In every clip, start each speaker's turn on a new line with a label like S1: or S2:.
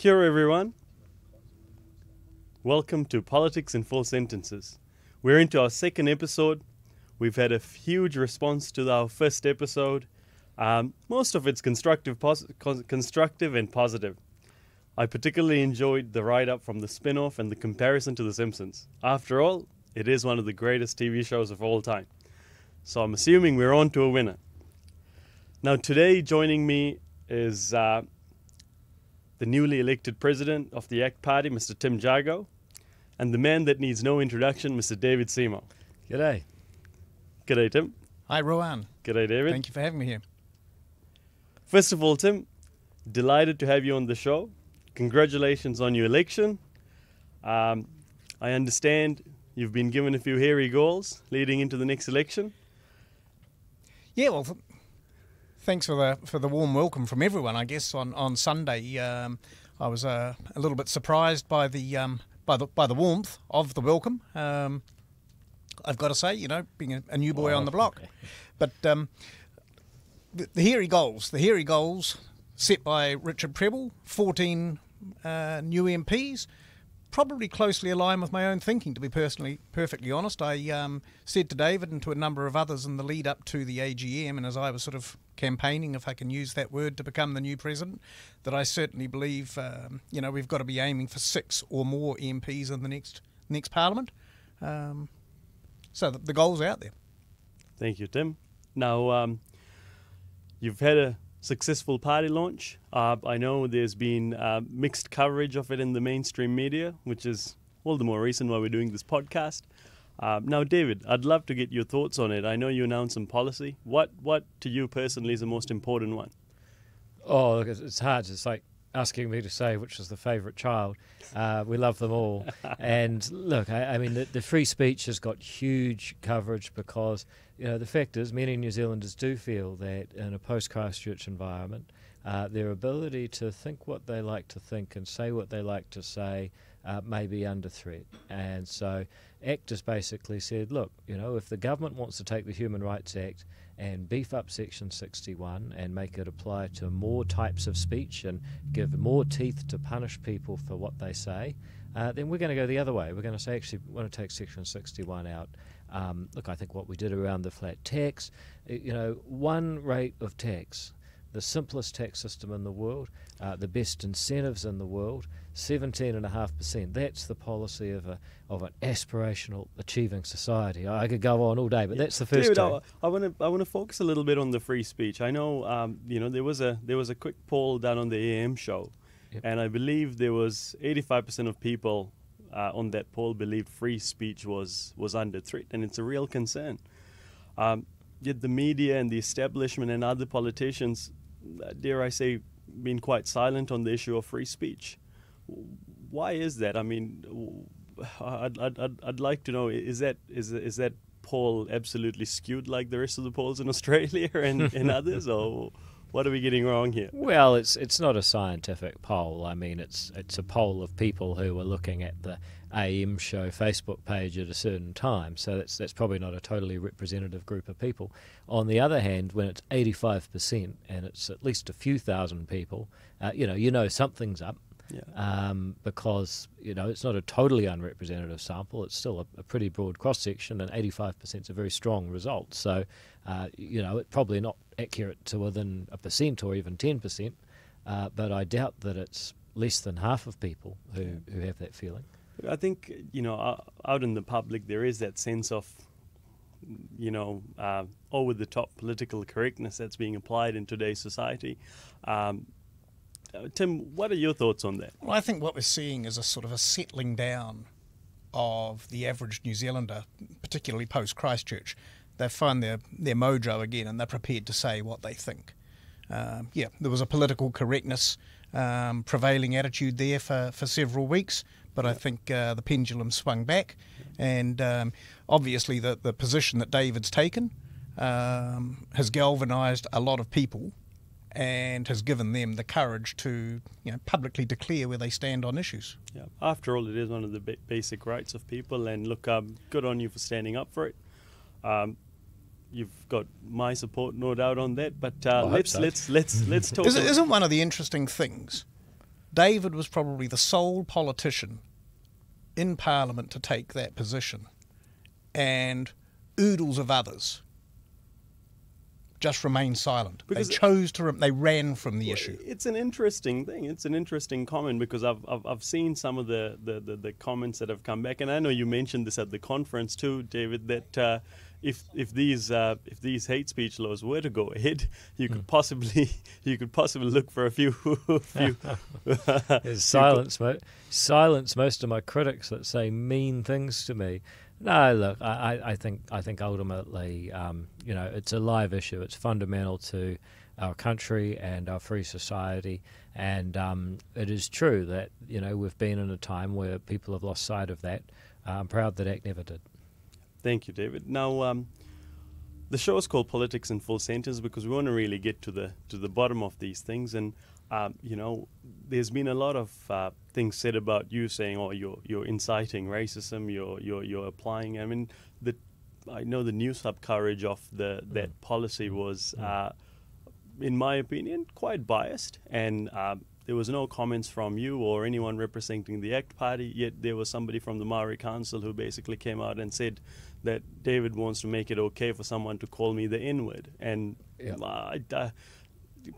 S1: Kia ora, everyone. Welcome to Politics in 4 Sentences. We're into our second episode. We've had a huge response to our first episode. Most of it's constructive and positive. I particularly enjoyed the write-up from the spin-off and the comparison to The Simpsons. After all, it is one of the greatest TV shows of all time. So I'm assuming we're on to a winner. Now today joining me is the newly elected president of the ACT Party, Mr. Tim Jago, and the man that needs no introduction, Mr. David Seymour.
S2: G'day.
S1: G'day, Tim.
S3: Hi, Rowan.
S1: G'day, David.
S3: Thank you for having me here.
S1: First of all, Tim, delighted to have you on the show. Congratulations on your election. I understand you've been given a few hairy goals leading into the next election.
S3: Yeah, well, thanks for the warm welcome from everyone. I guess on Sunday, I was a little bit surprised by the warmth of the welcome. I've got to say, you know, being a new boy on the block, but the hairy goals set by Richard Prebble, 14 new MPs, probably closely aligned with my own thinking, to be perfectly honest. I said to David and to a number of others in the lead up to the AGM, and as I was sort of campaigning, if I can use that word, to become the new president, that I certainly believe, we've got to be aiming for 6 or more MPs in the next parliament. So the goal's out there.
S1: Thank you, Tim. Now, you've had a successful party launch. I know there's been mixed coverage of it in the mainstream media, which is all the more reason why we're doing this podcast. Now, David, I'd love to get your thoughts on it. I know you announced some policy. What to you personally is the most important one?
S2: Oh, look, it's hard. It's like asking me to say which is the favourite child. We love them all. And look, I mean, the free speech has got huge coverage because, you know, the fact is many New Zealanders do feel that in a post-Christchurch environment, their ability to think what they like to think and say what they like to say may be under threat. And so ACT has basically said, look, you know, if the government wants to take the Human Rights Act and beef up Section 61 and make it apply to more types of speech and give more teeth to punish people for what they say, then we're going to go the other way. We're going to say, actually, we want to take Section 61 out. Look, I think what we did around the flat tax, you know, one rate of tax, the simplest tax system in the world, the best incentives in the world, 17.5%. That's the policy of an aspirational, achieving society. I could go on all day, but that's the first
S1: David, I want to focus a little bit on the free speech. I know, there was a quick poll done on the AM show, and I believe there was 85% of people on that poll believed free speech was under threat, and it's a real concern. Yet the media and the establishment and other politicians, dare I say, been quite silent on the issue of free speech. Why is that? I mean, I'd like to know, is that poll absolutely skewed like the rest of the polls in Australia and others, or what are we getting wrong here?
S2: Well, it's not a scientific poll. I mean, it's a poll of people who are looking at the AM show Facebook page at a certain time. So that's probably not a totally representative group of people. On the other hand, when it's 85% and it's at least a few thousand people, you know something's up. Yeah. Because, you know, it's not a totally unrepresentative sample. It's still a pretty broad cross-section, and 85% is a very strong result. So, it's probably not accurate to within 1% or even 10%, but I doubt that it's less than half of people who have that feeling.
S1: I think, out in the public there is that sense of, over-the-top political correctness that's being applied in today's society. Tim, what are your thoughts on that?
S3: Well, I think what we're seeing is a sort of a settling down of the average New Zealander, particularly post-Christchurch. They find their mojo again, and they're prepared to say what they think. There was a political correctness prevailing attitude there for several weeks, but I think the pendulum swung back, and obviously the position that David's taken has galvanised a lot of people and has given them the courage to, publicly declare where they stand on issues.
S1: Yeah. After all, it is one of the basic rights of people, and look, good on you for standing up for it. You've got my support, no doubt on that. But let's talk.
S3: Isn't one of the interesting things David was probably the sole politician in Parliament to take that position, and oodles of others just remained silent. Because they ran from the issue.
S1: It's an interesting thing. It's an interesting comment, because I've seen some of the comments that have come back, and I know you mentioned this at the conference too, David, that if these hate speech laws were to go ahead, you could possibly look for a few
S2: silence most of my critics that say mean things to me. No, look, I think ultimately, it's a live issue. It's fundamental to our country and our free society, and it is true that we've been in a time where people have lost sight of that. I'm proud that ACT never did.
S1: Thank you, David. Now, the show is called Politics in Full Sentence because we want to really get to the bottom of these things, and there's been a lot of things said about you saying, "Oh, you're inciting racism. You're applying." I mean, I know the news hub coverage of that policy was, in my opinion, quite biased, and there was no comments from you or anyone representing the ACT Party. Yet there was somebody from the Maori Council who basically came out and said that David wants to make it okay for someone to call me the N-word. And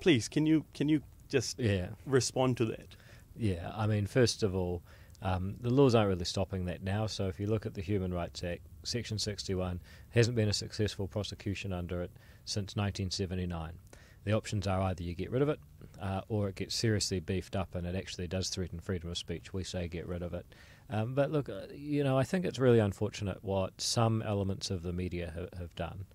S1: please, can you just respond to that?
S2: Yeah, I mean, first of all, the laws aren't really stopping that now. So if you look at the Human Rights Act, Section 61, hasn't been a successful prosecution under it since 1979. The options are either you get rid of it or it gets seriously beefed up and it actually does threaten freedom of speech. We say get rid of it. But look, I think it's really unfortunate what some elements of the media have done,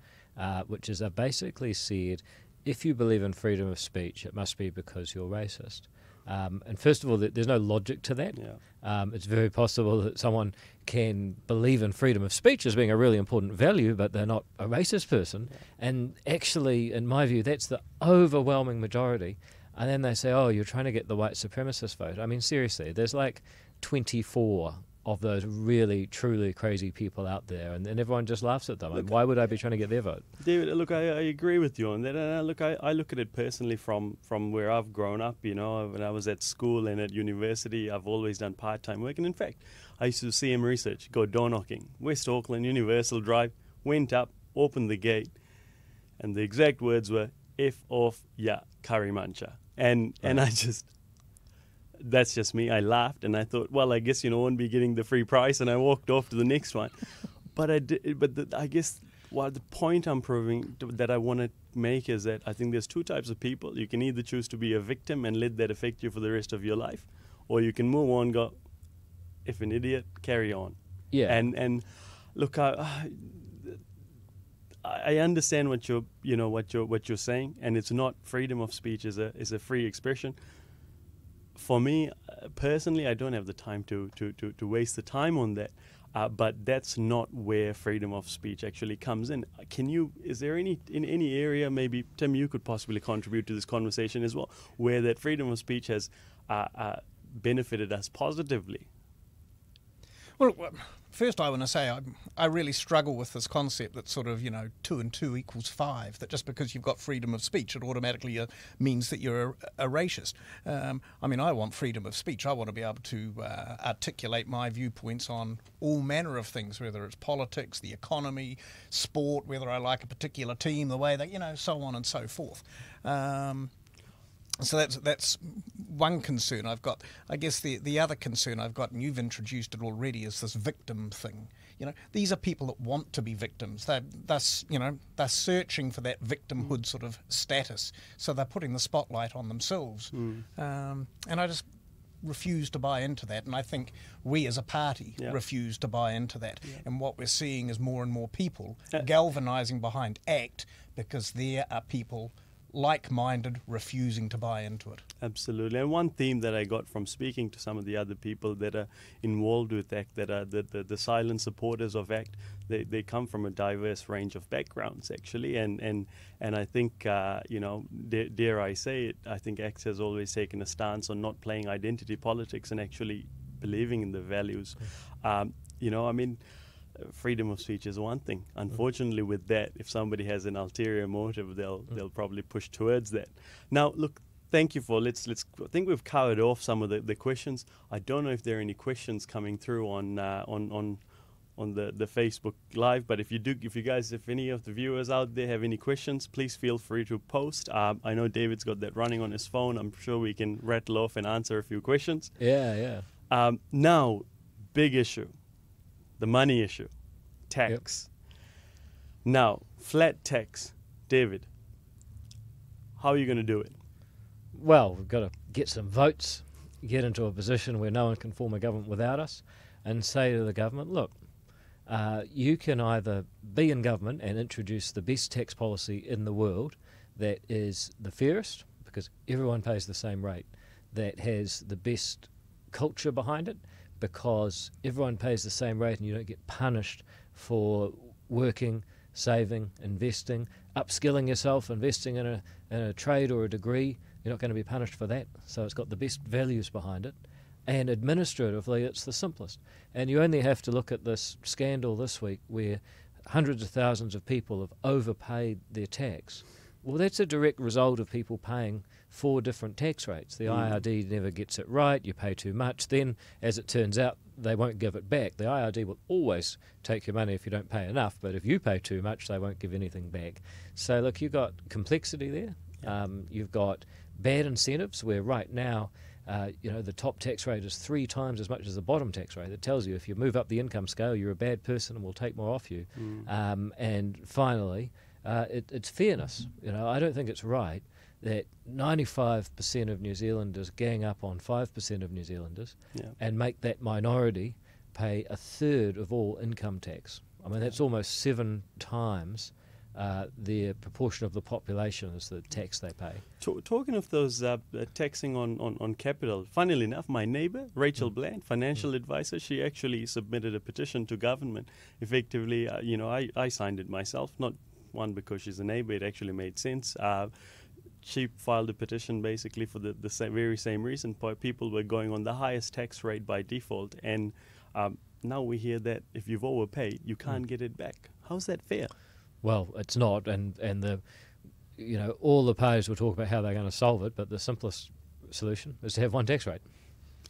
S2: which is basically said, if you believe in freedom of speech, it must be because you're racist. And first of all, there's no logic to that.
S1: Yeah.
S2: It's very possible that someone can believe in freedom of speech as being a really important value, but they're not a racist person. Yeah. And actually, in my view, that's the overwhelming majority. And then they say, oh, you're trying to get the white supremacist vote. I mean, seriously, there's like 24 of those really, truly crazy people out there, and everyone just laughs at them. Look, why would I be trying to get their vote?
S1: David, look, I agree with you on that. And I look at it personally from where I've grown up. When I was at school and at university, I've always done part-time work. And in fact, I used to CM research, go door knocking, West Auckland, Universal Drive, went up, opened the gate, and the exact words were, F off, yeah, curry muncher. And I just... That's just me. I laughed and I thought, well, I guess I won't be getting the free price, and I walked off to the next one. But I guess the point I'm proving that I want to make is that I think there's two types of people. You can either choose to be a victim and let that affect you for the rest of your life, or you can move on, go, if an idiot, carry on.
S2: Yeah.
S1: And look, I understand what you're saying, and it's not freedom of speech is a free expression. For me, personally, I don't have the time to waste the time on that. But that's not where freedom of speech actually comes in. Is there in any area, maybe, Tim, you could possibly contribute to this conversation as well, where that freedom of speech has benefited us positively?
S3: Well, first I want to say I really struggle with this concept that sort of, 2 and 2 equals 5, that just because you've got freedom of speech, it automatically means that you're a racist. I mean, I want freedom of speech. I want to be able to articulate my viewpoints on all manner of things, whether it's politics, the economy, sport, whether I like a particular team, the way that, so on and so forth. So that's one concern I've got. I guess the other concern I've got, and you've introduced it already, is this victim thing. These are people that want to be victims. They're searching for that victimhood sort of status. So they're putting the spotlight on themselves. And I just refuse to buy into that. And I think we as a party refuse to buy into that. Yeah. And what we're seeing is more and more people galvanising behind ACT because there are people like-minded refusing to buy into it.
S1: Absolutely. And one theme that I got from speaking to some of the other people that are involved with ACT, that are the silent supporters of ACT, they come from a diverse range of backgrounds, actually. And I think, dare I say it, I think ACT has always taken a stance on not playing identity politics and actually believing in the values. Freedom of speech is one thing. Unfortunately, with that, if somebody has an ulterior motive, they'll probably push towards that. Now, look, thank you for let's. I think we've covered off some of the questions. I don't know if there are any questions coming through on the Facebook Live, but if any of the viewers out there have any questions, please feel free to post. I know David's got that running on his phone. I'm sure we can rattle off and answer a few questions.
S2: Yeah.
S1: Now, big issue, the money issue, tax. Yep. Now, flat tax, David, how are you going to do it?
S2: Well, we've got to get some votes, get into a position where no one can form a government without us, and say to the government, look, you can either be in government and introduce the best tax policy in the world that is the fairest, because everyone pays the same rate, that has the best culture behind it, because everyone pays the same rate and you don't get punished for working, saving, investing, upskilling yourself, investing in a trade or a degree. You're not going to be punished for that. So it's got the best values behind it. And administratively, it's the simplest. And you only have to look at this scandal this week where hundreds of thousands of people have overpaid their tax. Well, that's a direct result of people paying 4 different tax rates. The IRD never gets it right, you pay too much. Then, as it turns out, they won't give it back. The IRD will always take your money if you don't pay enough, but if you pay too much, they won't give anything back. So, look, you've got complexity there. Yeah. You've got bad incentives where right now, the top tax rate is 3 times as much as the bottom tax rate. It tells you if you move up the income scale, you're a bad person and we'll take more off you. And finally, it's fairness. I don't think it's right that 95% of New Zealanders gang up on 5% of New Zealanders and make that minority pay 1/3 of all income tax. I mean, that's almost 7 times the proportion of the population is the tax they pay.
S1: Talking of those taxing on capital, funnily enough, my neighbour, Rachel Bland, financial advisor, she actually submitted a petition to government. Effectively, I signed it myself, not one because she's a neighbour, it actually made sense. She filed a petition basically for the very same reason. People were going on the highest tax rate by default, and now we hear that if you've overpaid, you can't get it back. How's that fair?
S2: Well, it's not, and all the parties will talk about how they're going to solve it, but the simplest solution is to have one tax rate.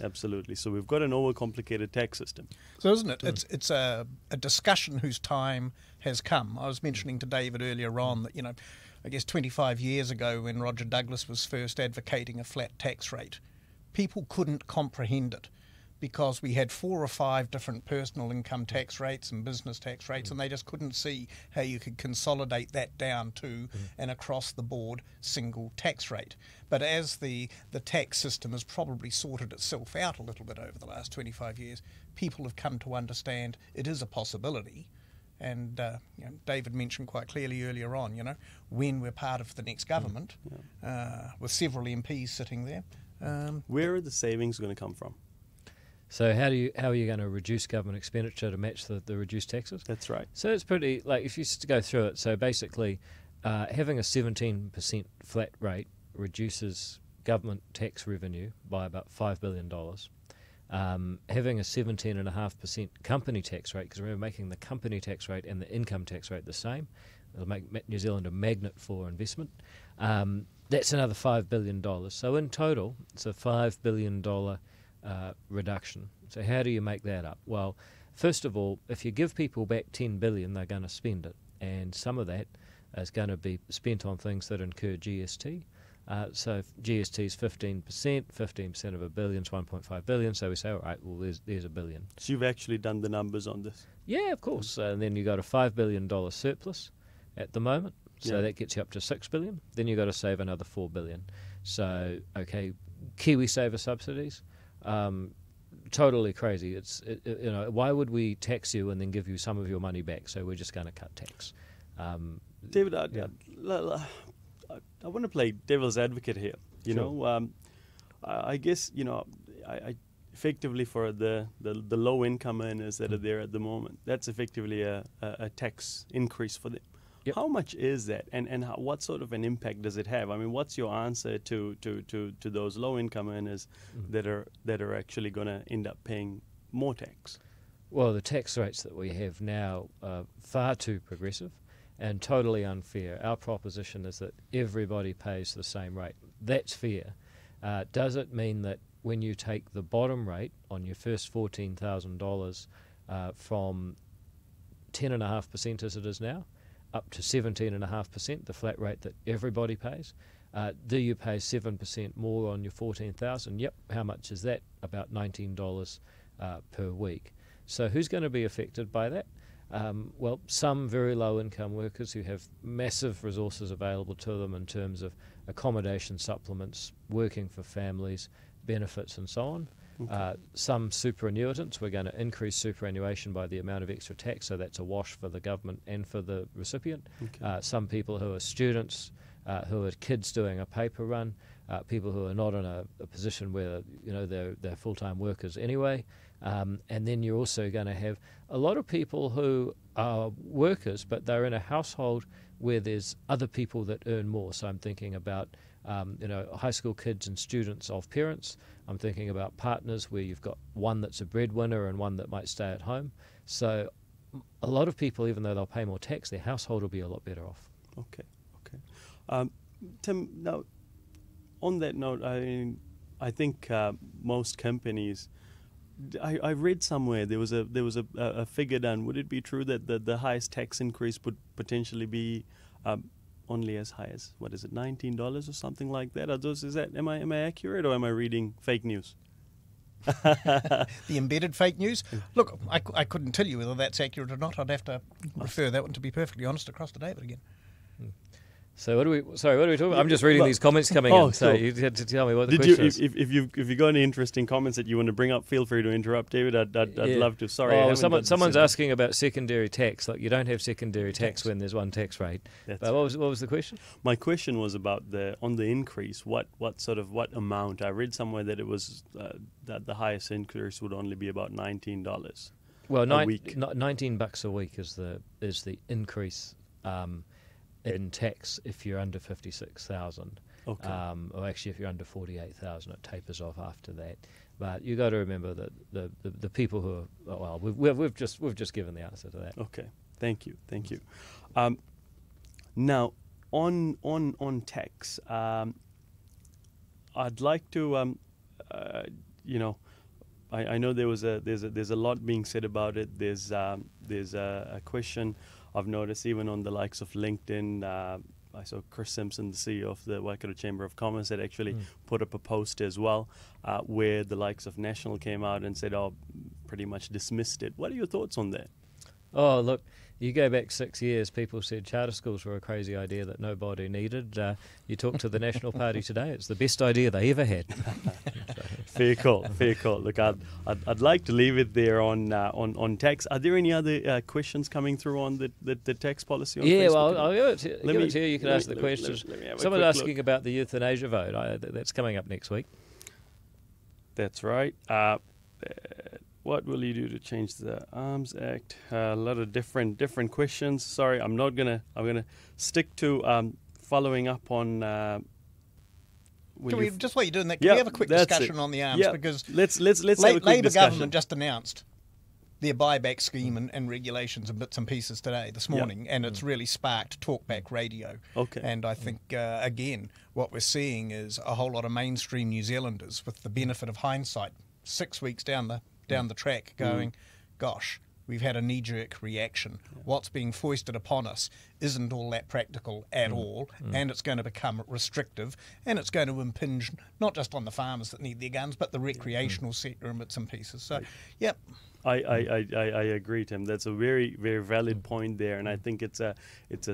S1: Absolutely. So we've got an overcomplicated tax system.
S3: So isn't it? It's a discussion whose time has come. I was mentioning to David earlier on that, I guess 25 years ago when Roger Douglas was first advocating a flat tax rate, people couldn't comprehend it because we had 4 or 5 different personal income tax rates and business tax rates, and they just couldn't see how you could consolidate that down to an across-the-board single tax rate. But as the tax system has probably sorted itself out a little bit over the last 25 years, people have come to understand it is a possibility. And David mentioned quite clearly earlier on, when we're part of the next government, with several MPs sitting there.
S1: Where are the savings going to come from?
S2: So how are you going to reduce government expenditure to match the reduced taxes?
S1: That's right.
S2: So it's pretty, if you just go through it, so basically having a 17% flat rate reduces government tax revenue by about $5 billion. Having a 17.5% company tax rate, because remember, making the company tax rate and the income tax rate the same, it'll make New Zealand a magnet for investment. That's another $5 billion. So in total, it's a $5 billion reduction. So how do you make that up? Well, first of all, if you give people back $10 billion, they're going to spend it, and some of that is going to be spent on things that incur GST. So GST is 15%, 15% of $1 billion is 1.5 billion. So we say, all right, well, there's $1 billion.
S1: So you've actually done the numbers on this?
S2: Yeah, of course. And then you got a $5 billion surplus at the moment. So that gets you up to $6 billion. Then you've got to save another $4 billion. So, okay, KiwiSaver subsidies, totally crazy. Why would we tax you and then give you some of your money back? So we're just going to cut tax.
S1: David, I want to play devil's advocate here. I guess I effectively for the low income earners that are there at the moment, that's effectively a tax increase for them. Yep. How much is that, and what sort of an impact does it have? I mean, what's your answer to those low income earners that are actually going to end up paying more tax?
S2: Well, the tax rates that we have now are far too progressive. and totally unfair. Our proposition is that everybody pays the same rate. That's fair. Does it mean that when you take the bottom rate on your first $14,000 from 10.5% as it is now, up to 17.5%, the flat rate that everybody pays, do you pay 7% more on your $14,000? Yep. How much is that? About $19 per week. So who's going to be affected by that? Well, some very low-income workers who have massive resources available to them in terms of accommodation supplements, working for families, benefits and so on. Okay. Some superannuitants, we're going to increase superannuation by the amount of extra tax, so that's a wash for the government and for the recipient. Okay. Some people who are students, who are kids doing a paper run, people who are not in a position where they're full-time workers anyway. And then you're also going to have a lot of people who are workers, but they're in a household where there's other people that earn more. So I'm thinking about high school kids and students of parents. I'm thinking about partners where you've got one that's a breadwinner and one that might stay at home. So a lot of people, even though they'll pay more tax, their household will be a lot better off.
S1: Okay. Tim, now on that note, I think most companies. I read somewhere there was a figure done. Would it be true that the highest tax increase would potentially be only as high as, what is it, $19 or something like that? Am I accurate, or am I reading fake news?
S3: The embedded fake news? Look, I couldn't tell you whether that's accurate or not. I'd have to refer that one, to be perfectly honest, across to David again.
S2: So what are we talking about? I'm just reading these comments coming in. So you had to tell me what the question is.
S1: If you've got any interesting comments that you want to bring up, feel free to interrupt, David. I'd love to. Sorry.
S2: Someone's asking about secondary tax. Like, you don't have secondary tax when there's one tax rate. But what was the question?
S1: My question was about on the increase. What amount? I read somewhere that it was that the highest increase would only be about $19.
S2: Well,
S1: a week.
S2: $19 a week is the increase. In tax, if you're under 56,000,
S1: okay.
S2: Or actually if you're under 48,000, it tapers off after that. But you got to remember that the people who are we've just given the answer to that.
S1: Okay, thank you. Now on tax, I'd like to I know there's a lot being said about it. There's a question I've noticed even on the likes of LinkedIn. I saw Chris Simpson, the CEO of the Waikato Chamber of Commerce, had actually put up a post as well, where the likes of National came out and said, pretty much dismissed it. What are your thoughts on that?
S2: Oh, look, you go back 6 years, people said charter schools were a crazy idea that nobody needed. You talk to the National Party today, it's the best idea they ever had.
S1: Fair call. Look, I'd like to leave it there on tax. Are there any other questions coming through on the tax policy on Facebook?
S2: Well, I'll give it to you. You can ask the questions. Someone's asking about the euthanasia vote. That's coming up next week.
S1: That's right. What will you do to change the Arms Act? A lot of different questions. Sorry, I'm gonna stick to following up on.
S3: Just while you're doing that, can we have a quick discussion on the arms?
S1: Yeah.
S3: Because
S1: let's have a quick
S3: Labour
S1: discussion.
S3: government just announced their buyback scheme and regulations and bits and pieces this morning, and it's really sparked talkback radio.
S1: Okay.
S3: And I think, again, what we're seeing is a whole lot of mainstream New Zealanders, with the benefit of hindsight, 6 weeks down the track, going, gosh, we've had a knee-jerk reaction. What's being foisted upon us isn't all that practical at all, and it's going to become restrictive, and it's going to impinge not just on the farmers that need their guns, but the recreational sector and bits and pieces. So, yep.
S1: I agree, Tim. That's a very, very valid point there, and I think it's a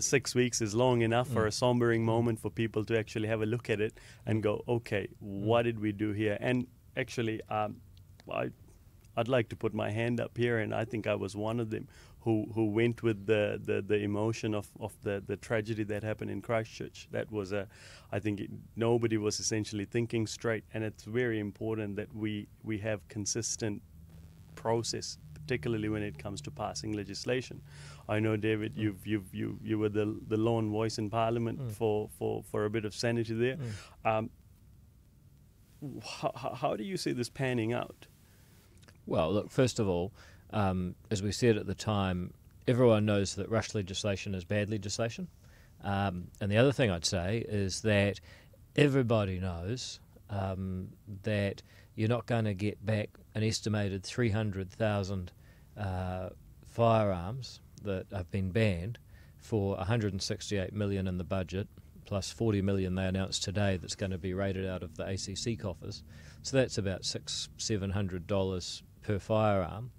S1: 6 weeks is long enough for a sombering moment for people to actually have a look at it and go, okay, what did we do here? And actually, I'd like to put my hand up here, and I think I was one of them who went with the emotion of the tragedy that happened in Christchurch. That was I think nobody was essentially thinking straight, and it's very important that we have consistent process, particularly when it comes to passing legislation. I know, David, you were the lone voice in Parliament for a bit of sanity there. How do you see this panning out?
S2: Well, look, first of all, as we said at the time, everyone knows that rush legislation is bad legislation. And the other thing I'd say is that everybody knows that you're not going to get back an estimated 300,000 firearms that have been banned for 168 million in the budget, plus 40 million they announced today that's going to be rated out of the ACC coffers. So that's about $600-700 per firearm.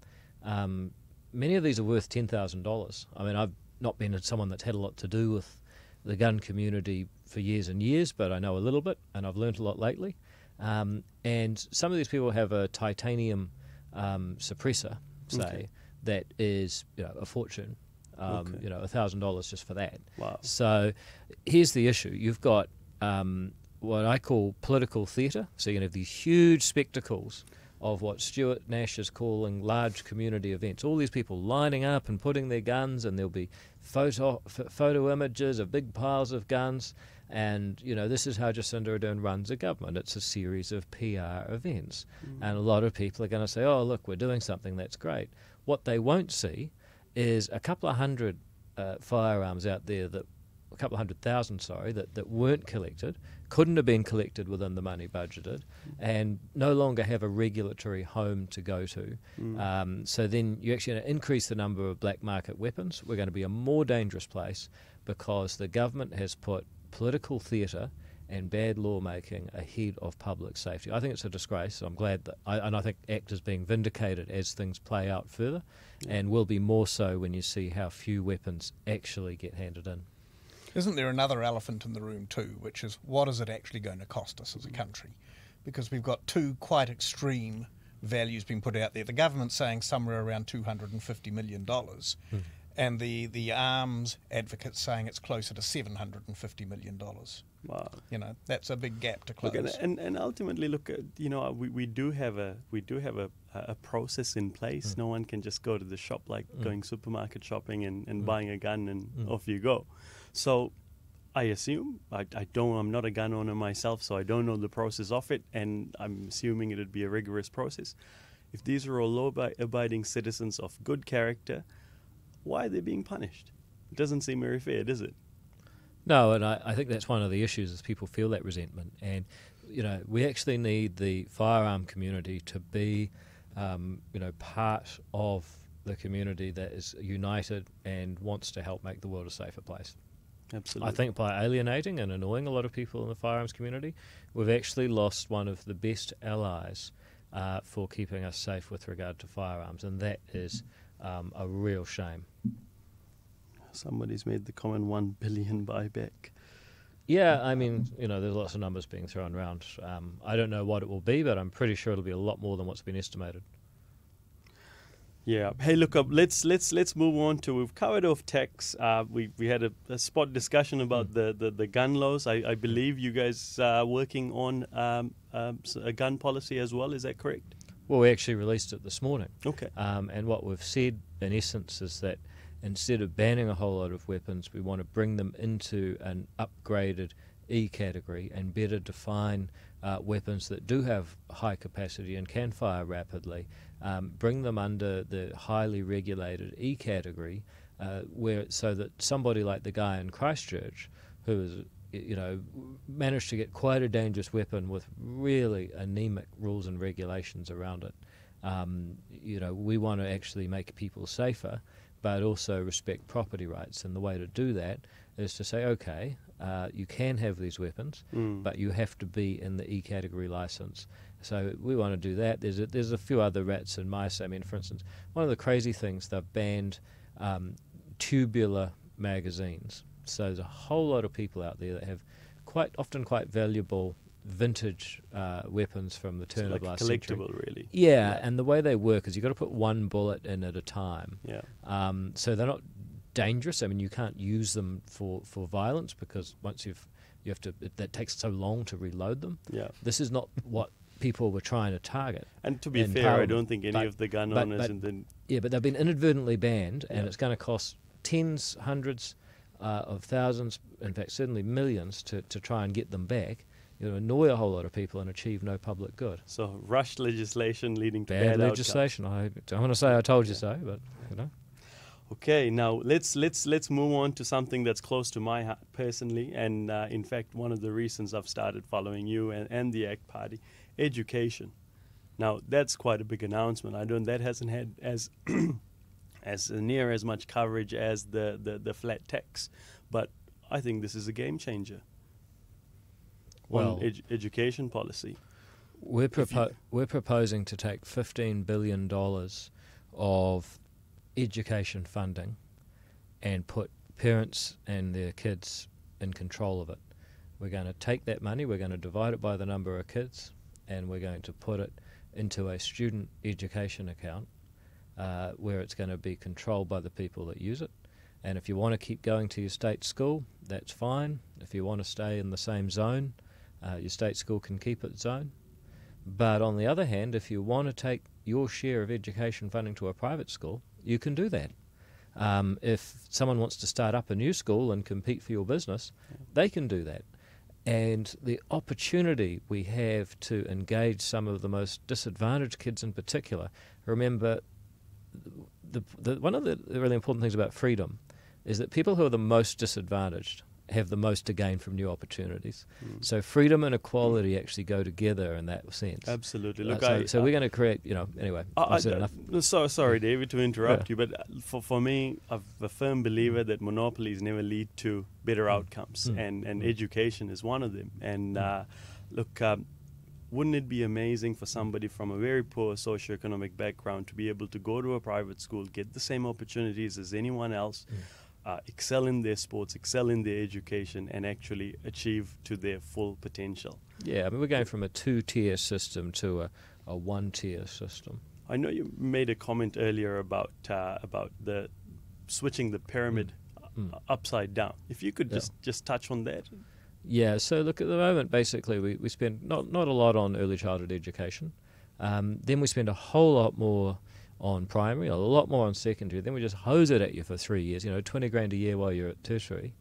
S2: Many of these are worth $10,000. I mean, I've not been someone that's had a lot to do with the gun community for years and years, but I know a little bit, and I've learned a lot lately. And some of these people have a titanium suppressor, say, that is a fortune. $1,000 just for that.
S1: Wow.
S2: So here's the issue. You've got what I call political theatre. So you can have these huge spectacles of what Stuart Nash is calling large community events. All these people lining up and putting their guns, and there'll be photo images of big piles of guns. And, this is how Jacinda Ardern runs a government. It's a series of PR events. And a lot of people are going to say, oh, look, we're doing something, that's great. What they won't see is a couple of hundred firearms out there, a couple of 100,000, that weren't collected, couldn't have been collected within the money budgeted, and no longer have a regulatory home to go to. So then you actually increase the number of black market weapons. We're going to be a more dangerous place because the government has put political theatre and bad lawmaking ahead of public safety. I think it's a disgrace. I'm glad that, I think ACT is being vindicated as things play out further, and will be more so when you see how few weapons actually get handed in.
S3: Isn't there another elephant in the room too, which is what is it actually going to cost us as a country? Because we've got two quite extreme values being put out there. The government's saying somewhere around $250 million, and the arms advocates saying it's closer to $750 million.
S1: Wow.
S3: That's a big gap to close.
S1: Look, and ultimately, look, we do have a process in place. No one can just go to the shop like going supermarket shopping and buying a gun and off you go. So I assume, I'm not a gun owner myself, so I don't know the process of it, and I'm assuming it'd be a rigorous process. If these are all law-abiding citizens of good character, why are they being punished? It doesn't seem very fair, does it?
S2: No, and I think that's one of the issues, is people feel that resentment. And, we actually need the firearm community to be, part of the community that is united and wants to help make the world a safer place.
S1: Absolutely.
S2: I think by alienating and annoying a lot of people in the firearms community, we've actually lost one of the best allies for keeping us safe with regard to firearms, and that is a real shame.
S1: Somebody's made the comment 1 billion buyback.
S2: Yeah, I mean, there's lots of numbers being thrown around. I don't know what it will be, but I'm pretty sure it'll be a lot more than what's been estimated.
S1: Yeah. Hey, look, let's move on to, we've covered off tax. We had a spot discussion about the gun laws. I believe you guys are working on a gun policy as well. Is that correct?
S2: Well, we actually released it this morning.
S1: Okay.
S2: And what we've said, in essence, is that instead of banning a whole lot of weapons, we want to bring them into an upgraded E category and better define weapons that do have high capacity and can fire rapidly, bring them under the highly regulated E category, so that somebody like the guy in Christchurch, who is, managed to get quite a dangerous weapon with really anemic rules and regulations around it. We want to actually make people safer, but also respect property rights. And the way to do that is to say, okay, you can have these weapons, but you have to be in the E category license. So we want to do that. There's a few other rats and mice. I mean, for instance, one of the crazy things, they've banned tubular magazines. So there's a whole lot of people out there that have often quite valuable vintage weapons from the turn of last century.
S1: Collectible, really.
S2: Yeah, and the way they work is you've got to put one bullet in at a time.
S1: Yeah.
S2: So they're not dangerous. I mean, you can't use them for violence, because once you have to, that takes so long to reload them.
S1: Yeah.
S2: This is not what people were trying to target.
S1: And to be fair, I don't think any of the gun owners
S2: but they've been inadvertently banned, and it's going to cost tens, hundreds of thousands, in fact certainly millions, to try and get them back. Annoy a whole lot of people and achieve no public good.
S1: So rushed legislation leading to
S2: bad
S1: bad
S2: legislation. I don't want to say I told you so, but
S1: Okay, now let's move on to something that's close to my heart personally, and in fact, one of the reasons I've started following you and the ACT Party, education. Now that's quite a big announcement. That hasn't had as as near as much coverage as the flat tax, but I think this is a game changer.
S2: Well,
S1: on education policy.
S2: We're proposing to take $15 billion of education funding and put parents and their kids in control of it. We're going to take that money, we're going to divide it by the number of kids, and we're going to put it into a student education account where it's going to be controlled by the people that use it. And if you want to keep going to your state school, that's fine. If you want to stay in the same zone, your state school can keep its zone. But on the other hand, if you want to take your share of education funding to a private school, you can do that. If someone wants to start up a new school and compete for your business, they can do that. And the opportunity we have to engage some of the most disadvantaged kids in particular. Remember, one of the really important things about freedom is that people who are the most disadvantaged have the most to gain from new opportunities. So freedom and equality actually go together in that sense.
S1: Absolutely. Look,
S2: so we're going to create, anyway, I've said enough.
S1: Sorry, David, to interrupt you, but for me, I'm a firm believer that monopolies never lead to better outcomes, and education is one of them. And look, wouldn't it be amazing for somebody from a very poor socioeconomic background to be able to go to a private school, get the same opportunities as anyone else, excel in their sports, excel in their education, and actually achieve to their full potential?
S2: Yeah, I mean, we're going from a two-tier system to a one-tier system.
S1: I know you made a comment earlier about the switching the pyramid upside down. If you could just touch on that.
S2: Yeah, so look, at the moment, basically, we spend not a lot on early childhood education. Then we spend a whole lot more on primary, a lot more on secondary. Then we just hose it at you for 3 years, $20,000 a year while you're at tertiary.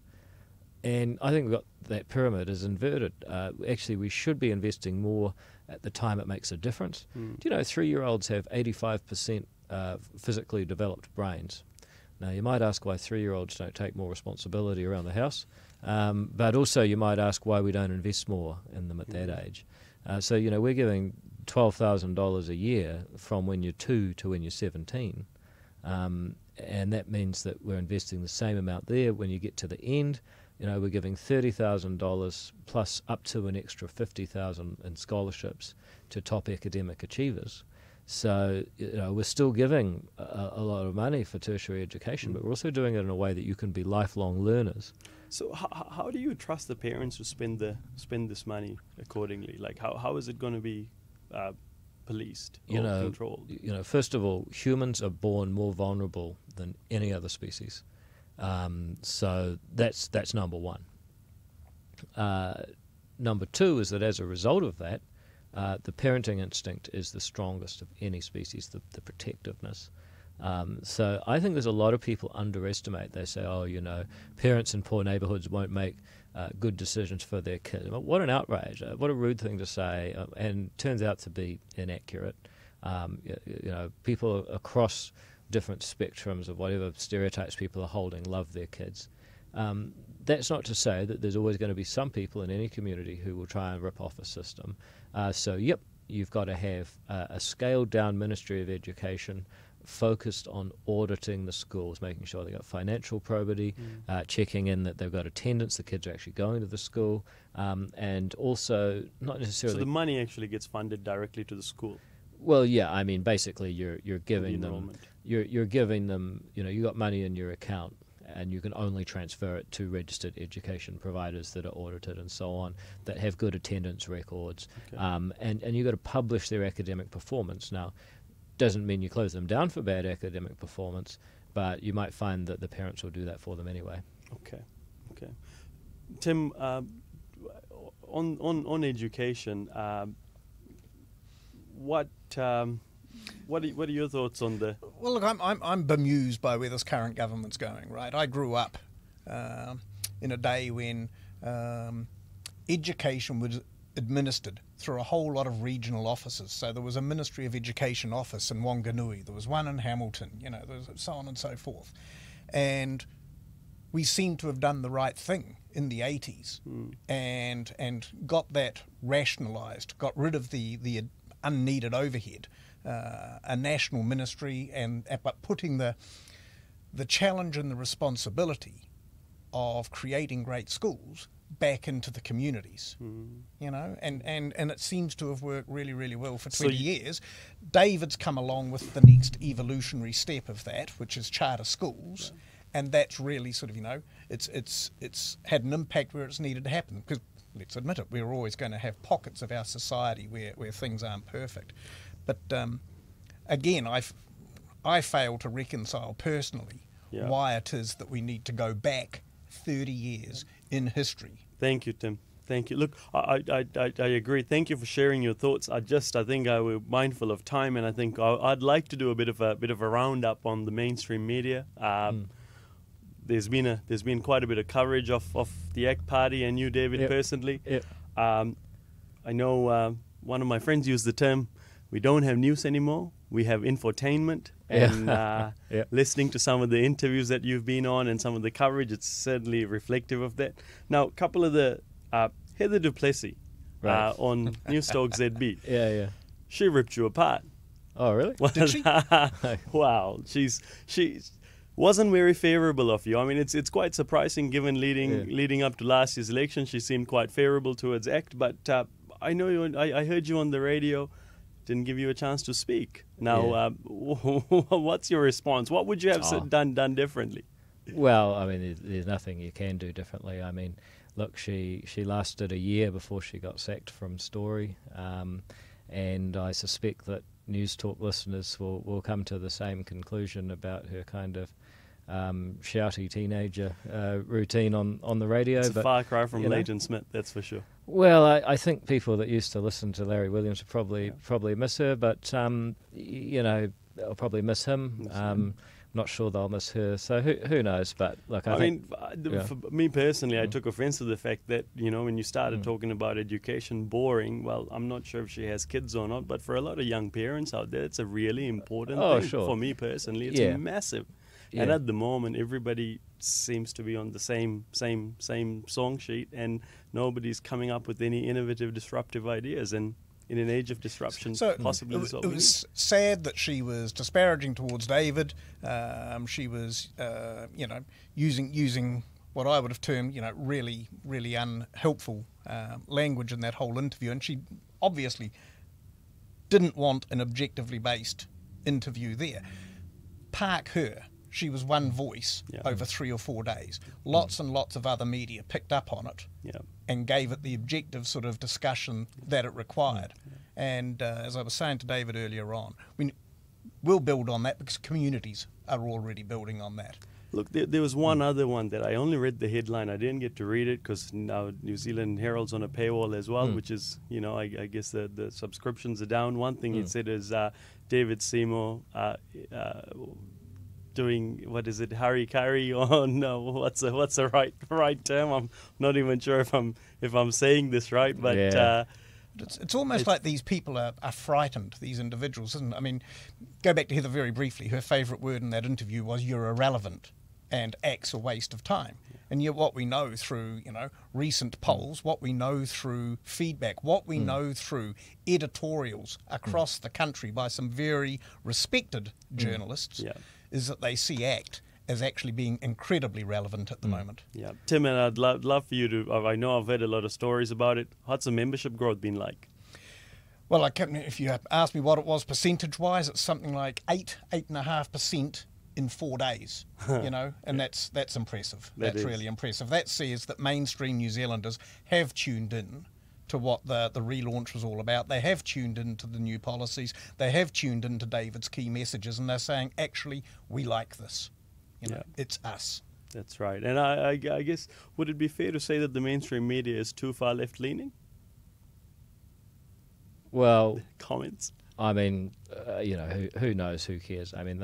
S2: And I think we've got that pyramid is inverted. Actually, we should be investing more at the time it makes a difference. Do you know 3-year-olds have 85% physically developed brains? Now, you might ask why 3-year-olds don't take more responsibility around the house, but also you might ask why we don't invest more in them at that age. So, we're giving $12,000 a year from when you're 2 to when you're 17. And that means that we're investing the same amount there. When you get to the end, we're giving $30,000 plus up to an extra $50,000 in scholarships to top academic achievers. So, we're still giving a lot of money for tertiary education, but we're also doing it in a way that you can be lifelong learners.
S1: So how do you trust the parents to spend this money accordingly? Like, how is it going to be policed or controlled?
S2: First of all, humans are born more vulnerable than any other species. So that's number one. Number two is that as a result of that, the parenting instinct is the strongest of any species, the protectiveness. So I think there's a lot of people underestimate. They say, parents in poor neighborhoods won't make good decisions for their kids. What an outrage. What a rude thing to say, and turns out to be inaccurate. People across different spectrums of whatever stereotypes people are holding love their kids. That's not to say that there's always going to be some people in any community who will try and rip off a system. You've got to have a scaled-down Ministry of Education focused on auditing the schools, making sure they've got financial probity, checking in that they've got attendance, the kids are actually going to the school, and also not necessarily...
S1: So the money actually gets funded directly to the school?
S2: Well, yeah, I mean, basically you're giving them... You're giving them, you got money in your account, and you can only transfer it to registered education providers that are audited and so on, that have good attendance records, and you've got to publish their academic performance. Now, doesn't mean you close them down for bad academic performance, but you might find that the parents will do that for them anyway. Okay.
S1: Tim, on education, what are your thoughts on the...
S3: Well, look, I'm bemused by where this current government's going, right? I grew up in a day when education administered through a whole lot of regional offices. So there was a Ministry of Education office in Wanganui, there was one in Hamilton, there was so on and so forth. And we seem to have done the right thing in the 80s and got that rationalised, got rid of the unneeded overhead, a national ministry, but putting the challenge and the responsibility of creating great schools back into the communities, and it seems to have worked really, really well for 20 years. David's come along with the next evolutionary step of that, which is charter schools, and that's really sort of, it's had an impact where it's needed to happen, because let's admit it, we're always going to have pockets of our society where things aren't perfect. But again, I fail to reconcile personally why it is that we need to go back 30 years in history.
S1: Thank you, Tim. Thank you. Look, I agree. Thank you for sharing your thoughts. I think we're mindful of time, and I think I'd like to do a bit of a roundup on the mainstream media. There's been quite a bit of coverage of the ACT Party and you, David, personally. I know one of my friends used the term, we don't have news anymore, we have infotainment. And listening to some of the interviews that you've been on and some of the coverage, it's certainly reflective of that. Now, a couple of the Heather Duplessis on Newstalk ZB. She ripped you apart.
S2: Oh, really?
S3: Did she?
S1: Wow. She wasn't very favourable of you. I mean, it's quite surprising given leading up to last year's election. She seemed quite favourable towards ACT, but I know I heard you on the radio. Didn't give you a chance to speak. Now, what's your response? What would you have done differently?
S2: Well, I mean, there's nothing you can do differently. I mean, look, she lasted a year before she got sacked from Story, and I suspect that News Talk listeners will come to the same conclusion about her kind of shouty teenager routine on the radio.
S1: It's a far cry from Leighton Smith, that's for sure.
S2: Well, I think people that used to listen to Larry Williams will probably miss her, but they'll probably miss him. Not sure they'll miss her, so who knows? But look, I think,
S1: for me personally, I took offence to the fact that when you started talking about education boring. Well, I'm not sure if she has kids or not, but for a lot of young parents out there, it's a really important thing.
S2: Sure.
S1: For me personally, it's massive. And at the moment, everybody seems to be on the same song sheet, and nobody's coming up with any innovative, disruptive ideas. And in an age of disruption, possibly
S3: it was sad that she was disparaging towards David. She was, using what I would have termed, really, really unhelpful language in that whole interview, and she obviously didn't want an objectively based interview there. Park her. She was one voice over 3 or 4 days. Lots and lots of other media picked up on it and gave it the objective sort of discussion that it required. And as I was saying to David earlier on, we'll build on that because communities are already building on that.
S1: Look, there was one other one that I only read the headline. I didn't get to read it because now New Zealand Herald's on a paywall as well, which is, I guess the subscriptions are down. One thing it said is David Seymour doing, what is it, harikari on what's the right term? I'm not even sure if I'm saying this right, but
S3: it's almost like these people are frightened, these individuals, isn't it? I mean, go back to Heather very briefly. Her favourite word in that interview was "you're irrelevant" and "act's a waste of time." And yet what we know through, recent polls, what we know through feedback, what we know through editorials across the country by some very respected journalists is that they see ACT as actually being incredibly relevant at the moment. Yeah,
S1: Tim, and I'd love for you to, I know I've heard a lot of stories about it. What's the membership growth been like?
S3: Well, if you ask me what it was percentage-wise, it's something like 8.5% in 4 days, and that's impressive. That's really impressive. That says that mainstream New Zealanders have tuned in to what the relaunch was all about. They have tuned into the new policies. They have tuned into David's key messages, and they're saying, actually, we like this. It's us.
S1: That's right. And I guess, would it be fair to say that the mainstream media is too far left-leaning?
S2: Well,
S1: comments.
S2: I mean, who knows? Who cares? I mean,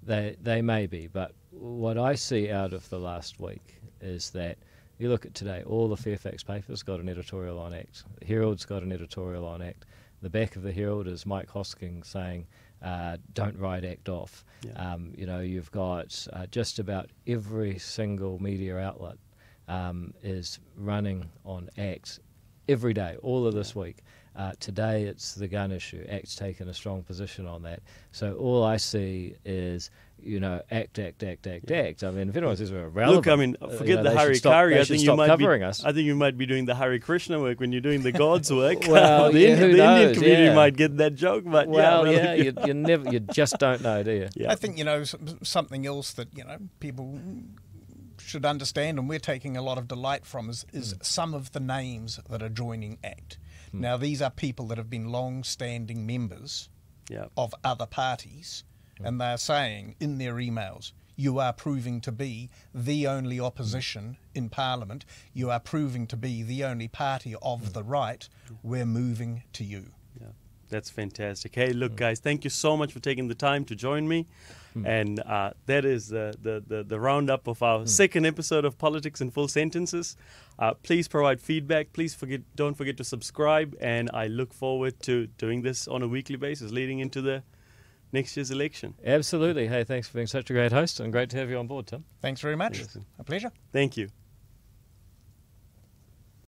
S2: they may be, but what I see out of the last week is that You look at today, all the Fairfax papers got an editorial on ACT. The Herald's got an editorial on ACT. The back of the Herald is Mike Hosking saying, don't write ACT off.
S1: Yeah.
S2: You've got just about every single media outlet is running on ACT every day, all of this week. Today it's the gun issue. ACT's taken a strong position on that. So all I see is, ACT. I mean, if anyone says we're irrelevant,
S1: look, I mean, forget the Hari Kari. I think you might be doing the Hari Krishna work when you're doing the God's work.
S2: Well,
S1: the Indian community
S2: yeah.
S1: might get that joke, but
S2: you just don't know, do you?
S1: Yeah.
S3: I think something else that people should understand, and we're taking a lot of delight from, is some of the names that are joining ACT. Now, these are people that have been long-standing members of other parties, and they're saying in their emails, you are proving to be the only opposition in Parliament. You are proving to be the only party of the right. We're moving to you.
S1: Yeah, that's fantastic. Hey, look, guys, thank you so much for taking the time to join me. And that is the roundup of our second episode of Politics in Full Sentences. Please provide feedback. Don't forget to subscribe. And I look forward to doing this on a weekly basis leading into the next year's election.
S2: Absolutely. Hey, thanks for being such a great host, and great to have you on board, Tim.
S3: Thanks very much. A pleasure.
S1: Thank you.